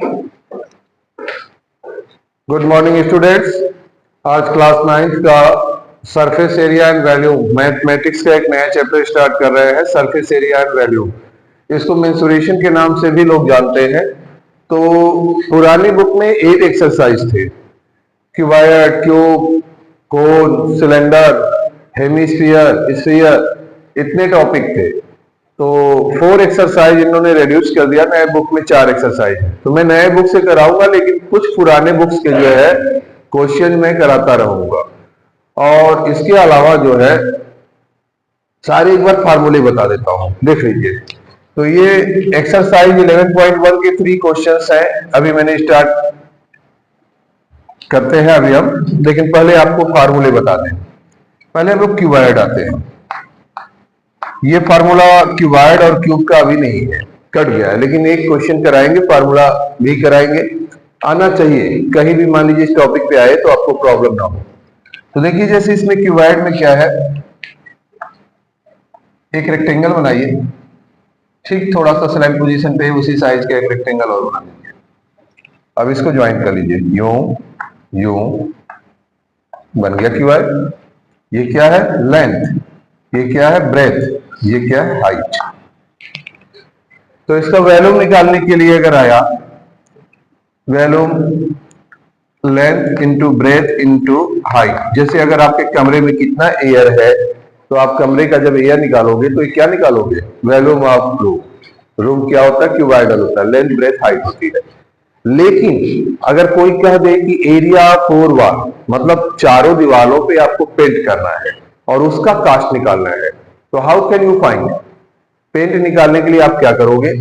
Good morning students. आज class 9th का surface area and volume mathematics का एक नया चैप्टर स्टार्ट कर रहे हैं, सरफेस एरिया एंड वॉल्यूम। इसको मेंसुरेशन के नाम से भी लोग जानते हैं। तो पुरानी बुक में 8 एक्सरसाइज थे, क्यूबॉइड, क्यूब, कोन, सिलेंडर, हेमिस्फीयर, स्फीयर, इतने टॉपिक थे। तो 4 एक्सरसाइज इन्होंने रिड्यूस कर दिया, नए बुक में 4 एक्सरसाइज है। तो मैं नए बुक से कराऊंगा, लेकिन कुछ पुराने बुक्स के जो है क्वेश्चन मैं कराता रहूंगा। और इसके अलावा जो है सारे एक बार फार्मूले बता देता हूं, देख लीजिए। तो ये एक्सरसाइज 11.1 के 3 क्वेश्चंस हैं। अभी मैंने स्टार्ट करते हैं अभी हम, लेकिन पहले आपको फार्मूले बता दें। पहले हम लोग क्यूबॉइड आते हैं। ये फार्मूला क्यूबॉइड और क्यूब का अभी नहीं है, कट गया है, लेकिन एक क्वेश्चन कराएंगे, फार्मूला भी कराएंगे। आना चाहिए, कहीं भी मान लीजिए इस टॉपिक पे आए तो आपको प्रॉब्लम ना हो। तो देखिए, जैसे इसमें क्यूबॉइड में क्या है, एक रेक्टेंगल बनाइए, ठीक थोड़ा सा स्लैंट पोजीशन पे उसी साइज का एक रेक्टेंगल और बना लीजिए। अब इसको ज्वाइन कर लीजिए, यूं यूं, बन गया क्यूबॉइड। ये क्या है, लेंथ, ये क्या है, ब्रेथ, ये क्या है, हाइट। तो इसका वैल्यूम निकालने के लिए अगर आया, volume length into breadth into height. जैसे अगर आपके कमरे में कितना एयर है, तो आप कमरे का जब एयर निकालोगे तो ये क्या निकालोगे, वैल्यूम ऑफ रूम। रूम क्या होता है, क्यूबॉइडल होता है, लेंथ ब्रेथ हाइट होती है। लेकिन अगर कोई कह दे कि एरिया 4 वॉल, मतलब चारों दीवारों पे आपको पेंट करना है और उसका कास्ट निकालना है, तो how can you find. Paint निकालने के लिए आप क्या करोगे,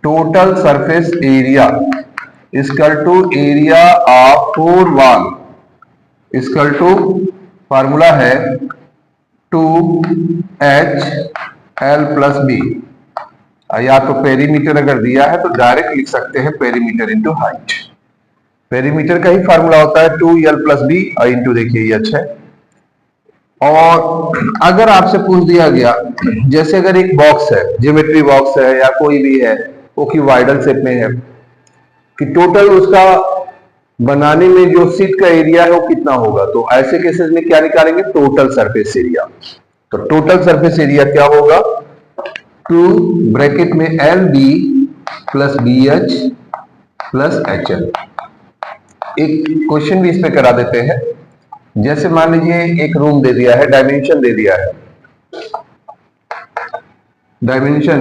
total surface area equal to area of 4 wall equal to, formula है 2HL+B। या तो पेरीमीटर अगर दिया है तो डायरेक्ट लिख सकते हैं पेरीमीटर इंटू हाइट। पेरीमीटर का ही फार्मूला होता है 2L+B इंटू, देखिए ये अच्छा है। और अगर आपसे पूछ दिया गया, जैसे अगर एक बॉक्स है, ज्योमेट्री बॉक्स है या कोई भी है, वो क्यूबॉइडल शेप में है, कि टोटल उसका बनाने में जो सीट का एरिया है वो कितना होगा, तो ऐसे केसेस में क्या निकालेंगे, टोटल सरफेस एरिया। तो टोटल सरफेस एरिया क्या होगा, 2 ब्रैकेट में LB plus BH plus HL। एक क्वेश्चन भी इस पे करा देते हैं। जैसे मान लीजिए एक रूम दे दिया है, डायमेंशन दे दिया है। डायमेंशन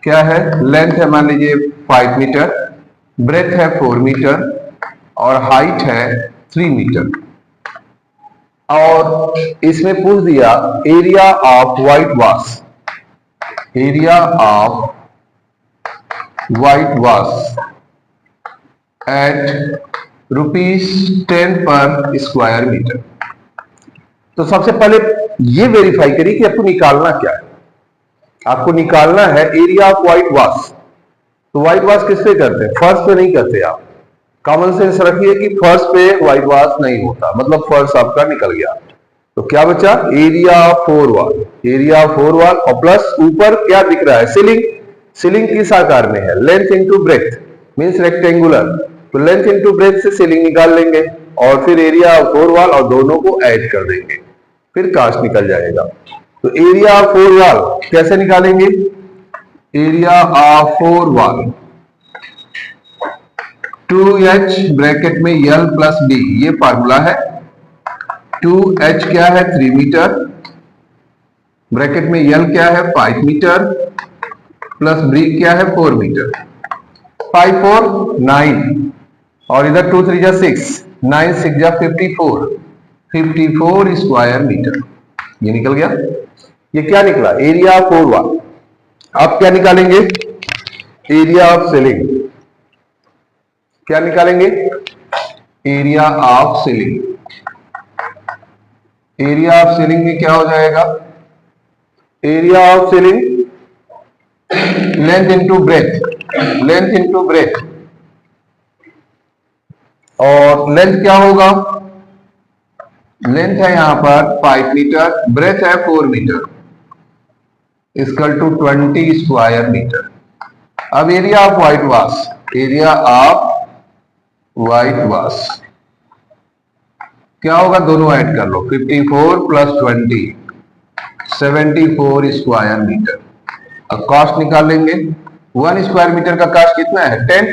क्या है, लेंथ है मान लीजिए 5 मीटर, ब्रेथ है 4 मीटर और हाइट है 3 मीटर। और इसमें पूछ दिया area of white wash, area of white wash at ₹10 पर स्क्वायर मीटर। तो सबसे पहले ये वेरीफाई करिए कि आपको निकालना क्या है। आपको निकालना है एरिया ऑफ व्हाइट वॉश। तो व्हाइट वॉश किस पे करते हैं, फर्श पे नहीं करते। आप कॉमन सेंस रखिए कि फर्श पे व्हाइट वॉश नहीं होता, मतलब फर्श आपका निकल गया। तो क्या बचा, area of 4 wall, area of 4 wall और प्लस ऊपर क्या दिख रहा है, सीलिंग। सीलिंग किस आकार में है, length into breadth means rectangular. तो लेंथ इंटू ब्रेथ से सीलिंग निकाल लेंगे और फिर एरिया ऑफ 4 वॉल और दोनों को ऐड कर देंगे, फिर कास्ट निकल जाएगा। तो एरिया ऑफ 4 वॉल कैसे निकालेंगे, area of 4 wall 2H bracket में L+B, ये फार्मूला है। 2H क्या है, 3 मीटर, ब्रैकेट में L क्या है, 5 मीटर, प्लस B क्या है, 4 मीटर। 5 4 9 और इधर 2 3 जा 6, 9 6 जा 54, 54 स्क्वायर मीटर। ये निकल गया। ये क्या निकला, एरिया ऑफ 4 वॉल। आप क्या निकालेंगे, एरिया ऑफ सीलिंग। क्या निकालेंगे, area of ceiling. Area of ceiling में क्या हो जाएगा, area of ceiling length into breadth, length into breadth. और लेंथ क्या होगा, लेंथ है यहां पर 5 मीटर, ब्रेथ है 4 metre, equal to 20 square metre. अब area of whitewash, area of whitewash क्या होगा, दोनों ऐड कर लो, 54 प्लस 20 74 स्क्वायर मीटर। अब कॉस्ट निकाल लेंगे, 1 स्क्वायर मीटर का कॉस्ट कितना है 10,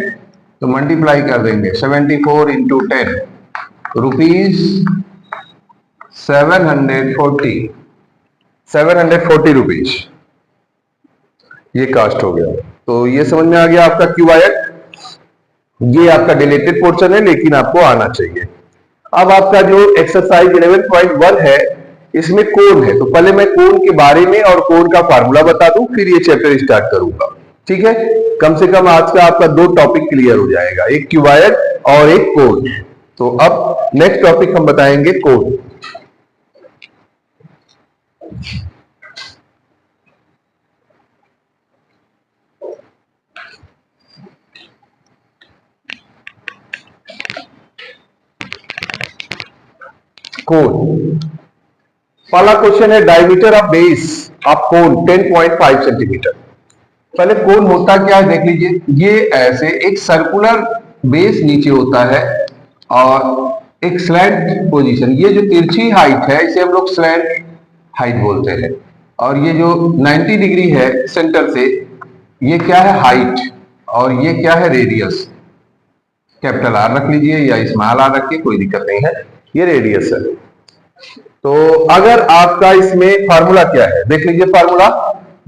तो मल्टीप्लाई कर देंगे 74 इंटू 10 रुपीज 740 रुपीज, ये कॉस्ट हो गया। तो ये समझ में आ गया आपका क्यूआईएड, ये आपका डिलेटेड पोर्शन है लेकिन आपको आना चाहिए। अब आपका जो एक्सरसाइज 11.1 है इसमें कोण है, तो पहले मैं कोण के बारे में और कोण का फार्मूला बता दूं, फिर ये चैप्टर स्टार्ट करूंगा। ठीक है, कम से कम आज का आपका 2 टॉपिक क्लियर हो जाएगा, एक क्यूआईएड और एक कोण। तो अब नेक्स्ट टॉपिक हम बताएंगे कोण। कोण, पहला क्वेश्चन है diameter of base of cone 10.5 centimetre. पहले कोन होता क्या है देख लीजिए, ये ऐसे एक सर्कुलर बेस नीचे होता है और एक स्लैंट पोजीशन, ये जो तिरछी हाइट है इसे हम लोग स्लैंट हाइट बोलते हैं, और ये जो 90 डिग्री है सेंटर से, ये क्या है हाइट, और ये क्या है रेडियस। कैपिटल आर रख लीजिए या स्मॉल आर रखिए, कोई दिक्कत नहीं है, ये रेडियस है। तो अगर आपका इसमें फार्मूला क्या है देख लीजिए, फार्मूला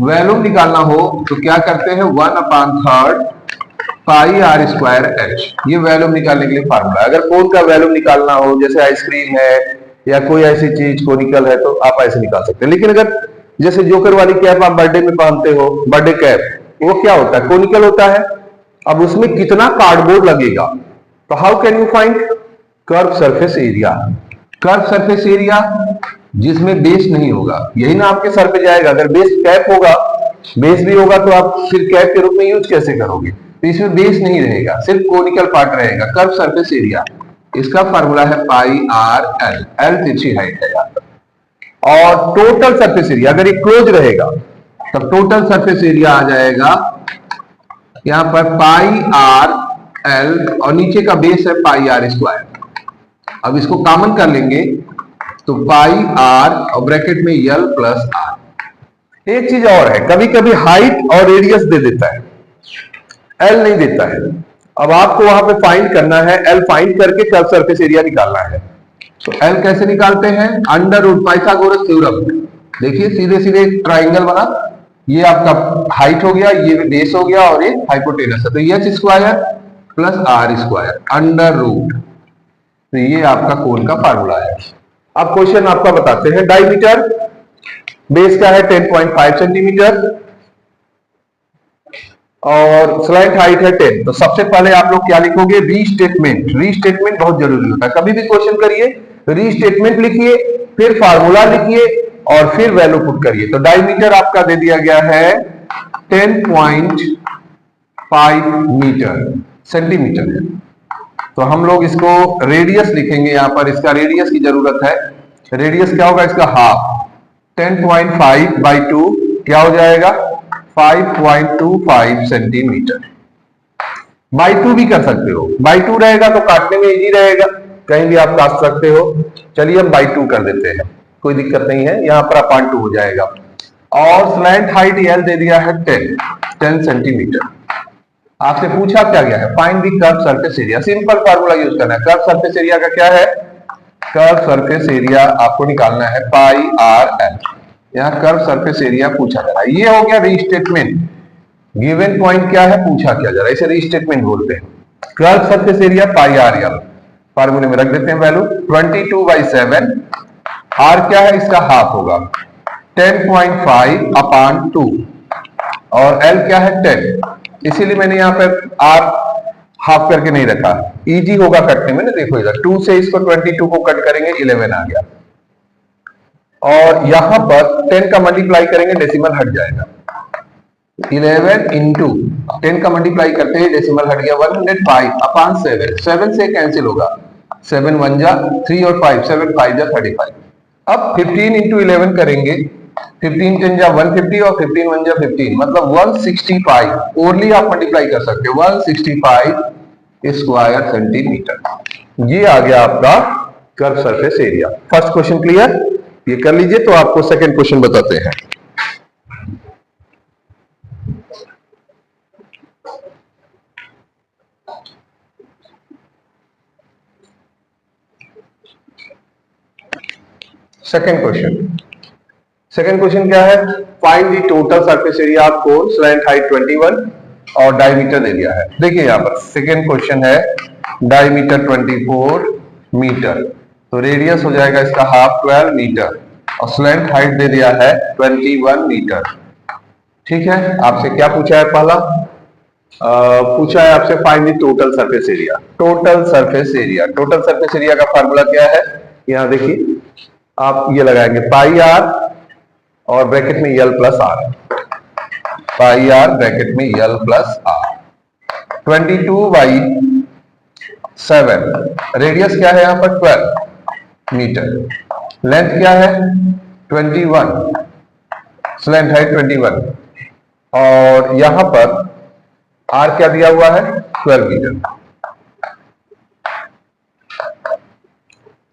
वैल्यूम निकालना हो तो क्या करते हैं 1/3 पाई आर स्क्वायर एच, ये वैल्यूम निकालने के लिए फार्मूला। अगर कोण का वैल्यूम निकालना हो जैसे आइसक्रीम है या कोई ऐसी चीज कोनिकल है तो आप ऐसे निकाल सकते हैं। लेकिन अगर जैसे जोकर वाली कैप आप बर्थडे में पहनते हो, बर्थडे कैप, वो क्या होता है कोनिकल होता है। अब उसमें कितना कार्डबोर्ड लगेगा, तो how can you find curve surface area. Curve surface area जिसमें बेस नहीं होगा यही ना आपके सर पे जाएगा। अगर बेस कैप होगा, बेस भी होगा तो आप फिर कैप के रूप में यूज कैसे करोगे, तो इसमें बेस नहीं रहेगा, सिर्फ कोनिकल पार्ट रहेगा। कर्व सरफेस एरिया, इसका फार्मूला है पाई आर एल, एल तिरछी हाइट है यहाँ पर। और टोटल सरफेस एरिया अगर ये क्लोज रहेगा तब टोटल सरफेस एरिया आ जाएगा यहाँ पर पाई आर एल, और नीचे का बेस है पाई आर स्क्वायर। अब इसको कॉमन कर लेंगे तो पाई आर और ब्रैकेट में यल प्लस आर। एक चीज और है, कभी कभी हाइट और रेडियस दे देता है, एल नहीं देता है। अब आपको वहां पे फाइंड करना है, एल फाइंड करके कर्व सरफेस एरिया निकालना है। तो एल कैसे निकालते हैं, अंडर रूट पाइथागोरस थ्योरम। देखिए सीधे सीधे ट्राइंगल बना, ये आपका हाइट हो गया, ये बेस हो गया और ये हाइपोटेनस है, तो H square plus R square under root, तो ये आपका कोण का फार्मूला है। अब क्वेश्चन आपका बताते हैं, डायमीटर बेस का है 10.5 सेंटीमीटर और स्लैंट हाइट है 10। तो सबसे पहले आप लोग क्या लिखोगे, रीस्टेटमेंट। रीस्टेटमेंट बहुत जरूरी होता है, कभी भी क्वेश्चन करिए रीस्टेटमेंट लिखिए, फिर फार्मूला लिखिए और फिर वैल्यू पुट करिए। तो डायमीटर आपका दे दिया गया है 10.5 मीटर सेंटीमीटर है, तो हम लोग इसको रेडियस लिखेंगे यहाँ पर, इसका रेडियस की जरूरत है। रेडियस क्या होगा इसका हाफ, 10.5 बाई 2 क्या हो जाएगा 5.25 सेंटीमीटर। बाई 2 भी कर सकते हो, बाई 2 रहेगा तो काटने में इजी रहेगा, कहीं भी आप काट सकते हो। चलिए हम बाई 2 कर देते हैं, कोई दिक्कत नहीं है, यहाँ पर 0.2 हो जाएगा। और स्लैंट हाइट एल दे दिया है 10 सेंटीमीटर। आपसे पूछा क्या गया है, find the curve surface area. Simple formula use करना है। कर्व सरफेस एरिया का क्या है, कर्व सरफेस एरिया आपको निकालना है पाई आर एल। यहाँ कर्व सरफेस एरिया पूछा जा रहा है, ये हो गया रीस्टेटमेंट। गिवन पॉइंट क्या है पूछा क्या जा रहा है, इसे रीस्टेटमेंट बोलते हैं। Curve surface area pi R L, फार्मूले में रख देते हैं वैल्यू 22/7। आर क्या है इसका हाफ होगा 10.5/2 और एल क्या है 10, इसीलिए मैंने यहाँ पर आर हाफ करके नहीं रखा, इजी होगा कटने में ना। देखो इधर 2 से इसको 22 को कट करेंगे 11 आ गया, और यहां पर 10 का मल्टीप्लाई करेंगे डेसिमल हट जाएगा। 11 इंटू 10 का मल्टीप्लाई करते हैं डेसिमल हट गया 105/7। 7 से कैंसिल होगा, 7 1 जा 3 और 5, 7 5 जा 35। अब 15 इंटू 11 करेंगे 15 10 जा 150 और 15 1 जा 15, मतलब 165 ओनली आप मल्टीप्लाई कर सकते हो, 165 स्क्वायर सेंटीमीटर। ये आ गया आपका curve surface area. First question clear, ये कर लीजिए। तो आपको सेकंड क्वेश्चन बताते हैं। सेकंड क्वेश्चन क्या है? Find the total surface area of cone, slant height 21 और डायमीटर दे दिया है। देखिए यहाँ पर सेकंड क्वेश्चन है, डायमीटर 24 मीटर, तो रेडियस हो जाएगा इसका हाफ 12 मीटर और स्लैंट हाइट दे दिया है 21 मीटर। ठीक है, आपसे क्या पूछा है? पहला पूछा है आपसे find the total surface area. Total surface area का फार्मूला क्या है? यहाँ देखिए, आप ये लगाएंगे पाई आर और ब्रैकेट में L plus R, pi R bracket में यल प्लस आर। 22/7, रेडियस क्या है यहाँ पर? 12 मीटर, लेंथ क्या है? 21, स्लैंट हाइट 21 और यहां पर आर क्या दिया हुआ है? 12 मीटर।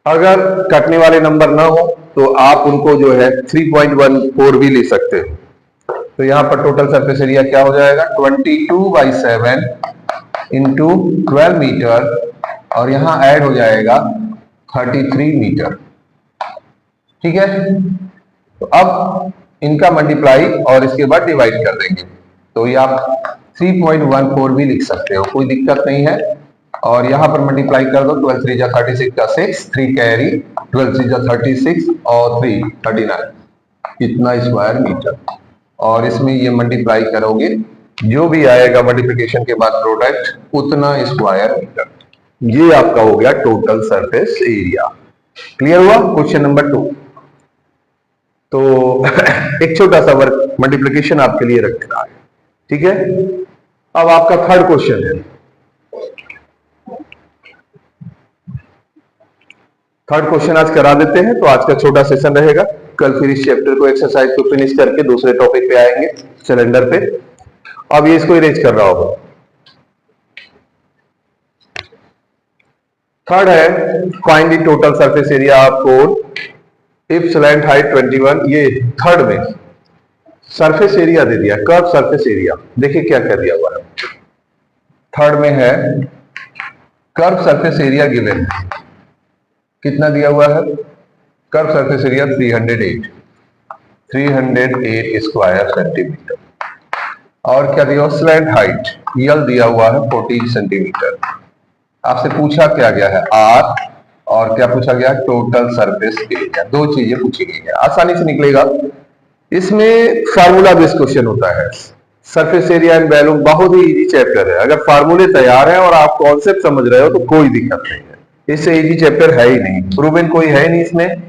अगर कटने वाले नंबर ना हो तो आप उनको जो है 3.14 भी ले सकते हो। तो यहां पर टोटल सरफेस एरिया क्या हो जाएगा? 22/7 इंटू 12 मीटर और यहां ऐड हो जाएगा 33 मीटर। ठीक है, तो अब इनका मल्टीप्लाई और इसके बाद डिवाइड कर देंगे, तो ये आप 3.14 भी लिख सकते हो, कोई दिक्कत नहीं है। और यहां पर मल्टीप्लाई कर दो, 12 3 जा 36 का 6, 3 कैरी, 12 3 जा 36 और 3 39, इतना स्क्वायर मीटर। और इसमें ये मल्टीप्लाई करोगे, जो भी आएगा मल्टीप्लिकेशन के बाद प्रोडक्ट, उतना स्क्वायर मीटर। ये आपका हो गया टोटल सरफेस एरिया। क्लियर हुआ? Question number 2। तो एक छोटा सा वर्क मल्टीप्लिकेशन आपके लिए रखना है। ठीक है, अब आपका थर्ड क्वेश्चन है। थर्ड क्वेश्चन आज करा देते हैं, तो आज का छोटा सेशन रहेगा। कल फिर इस चैप्टर को एक्सरसाइज को फिनिश करके दूसरे टॉपिक पे आएंगे, सिलेंडर पे। अब ये इसको इरेज कर रहा होगा। थर्ड है, find the total surface area of cone if slant height 21। ये थर्ड में सरफेस एरिया दे दिया, कर्व सरफेस एरिया। देखिए क्या कर दिया हुआ है। थर्ड में है कर्व सरफेस एरिया गिवन है, कितना दिया हुआ है? Curve surface area 308 square centimetre. और क्या दिया? स्लैंट हाइट यल दिया हुआ है 14 सेंटीमीटर। आपसे पूछा क्या गया है? आर, और क्या पूछा गया? Total surface area. दो चीजें पूछी गई है, आसानी से निकलेगा। इसमें फार्मूला बेस्ड क्वेश्चन होता है। सरफेस एरिया एंड वॉल्यूम बहुत ही इजी चैप्टर है। अगर फार्मूले तैयार है और आप कॉन्सेप्ट समझ रहे हो तो कोई दिक्कत नहीं है। इससे इजी चैप्टर है ही नहीं, प्रूवन कोई है नहीं इसमें।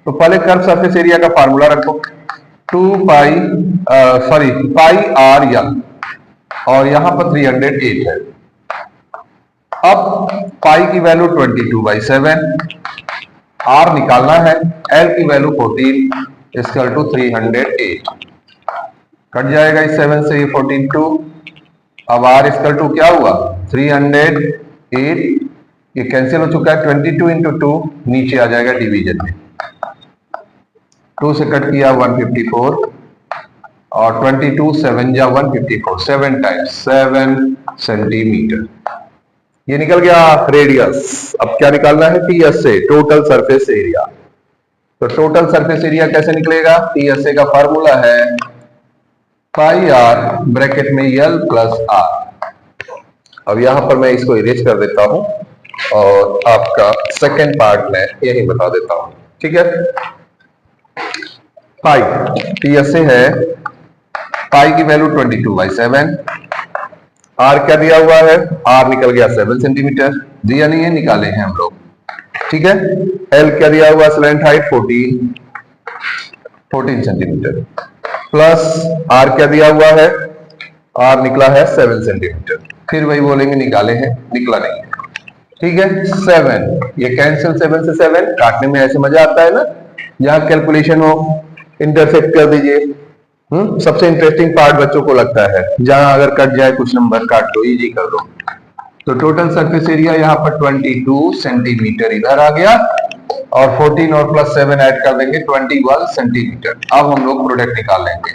तो पहले कर्व सरफेस एरिया का फार्मूला रखो, पाई आर यल, और यहां पर 308 है। अब पाई की वैल्यू 22/7, आर निकालना है, एल की वैल्यू 14 इक्वल टू 308। कट जाएगा इस 7 से ये 42। अब आर इक्वल टू क्या हुआ? 308, ये कैंसिल हो चुका है। 22 इंटू 2 नीचे आ जाएगा डिवीजन में, 2 से कट किया 154 और 22 7 जा 154, 7 टाइम्स 7 सेंटीमीटर। ये निकल गया रेडियस। अब क्या निकालना है? टीएस से, टोटल सरफेस एरिया। तो टोटल सरफेस एरिया कैसे निकलेगा? टीएसए का फार्मूला है पाई आर ब्रैकेट में यल प्लस आर। अब यहां पर मैं इसको इरेज कर देता हूं और आपका सेकेंड पार्ट में यही बता देता हूं। ठीक है, पाई टीएसए है, पाई की वैल्यू 22/7, आर क्या दिया हुआ है? आर निकल गया 7 सेंटीमीटर, दिया नहीं है, निकाले हैं हम लोग। ठीक है, एल क्या दिया हुआ? Slant height 14 centimetre, plus R क्या दिया हुआ है? आर निकला है 7 सेंटीमीटर। फिर वही बोलेंगे निकाले हैं, निकला नहीं है। ठीक है, 7 ये कैंसिल, 7 से 7 काटने में ऐसे मजा आता है ना, जहां कैलकुलेशन हो। इंटरसेक्ट कर दीजिए। सबसे इंटरेस्टिंग पार्ट बच्चों को लगता है, जहां अगर कट जाए कुछ नंबर काट दो, इजी कर दो। तो टोटल सरफेस एरिया यहाँ पर 22 सेंटीमीटर इधर आ गया, और 14 और प्लस 7 ऐड कर देंगे 21 सेंटीमीटर। अब हम लोग प्रोडक्ट निकाल लेंगे।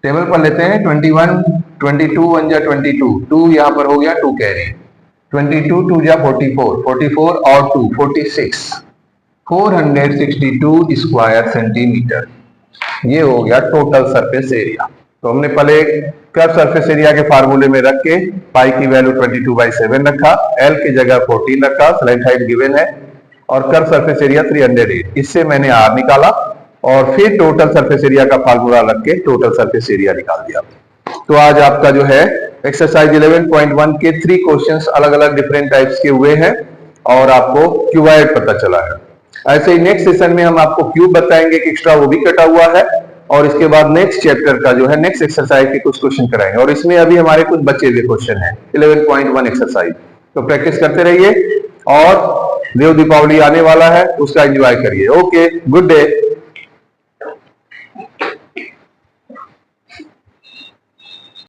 टेबल पर लेते हैं 21, 22 1 जा 22, 2 यहाँ पर हो गया 2 कैरी, 22 2 जा 44, 44 और 2 46, 462 स्क्वायर सेंटीमीटर। ये हो गया टोटल सरफेस एरिया। तो हमने पहले कर्व सरफेस एरिया के फार्मूले में रख के पाई की वैल्यू 22/7 रखा, एल की जगह 14 रखा, स्लैंट हाइट गिवन है, और कर्व सरफेस एरिया 308, इससे मैंने आर निकाला, और फिर टोटल सरफेस एरिया का फार्मूला रख के टोटल सरफेस एरिया निकाल दिया। तो आज आपका जो है एक्सरसाइज 11.1 के 3 क्वेश्चंस अलग अलग डिफरेंट टाइप्स के हुए हैं, और आपको क्यूबॉइड पता चला है। ऐसे ही नेक्स्ट सेशन में हम आपको क्यूब बताएंगे कि एक्स्ट्रा वो भी कटा हुआ है, और इसके बाद नेक्स्ट चैप्टर का जो है नेक्स्ट एक्सरसाइज के कुछ क्वेश्चन कराएंगे, और इसमें अभी हमारे कुछ बचे हुए क्वेश्चन हैं 11.1 एक्सरसाइज। तो प्रैक्टिस करते रहिए, और देव दीपावली आने वाला है, उसका एंजॉय करिए। Okay, good day.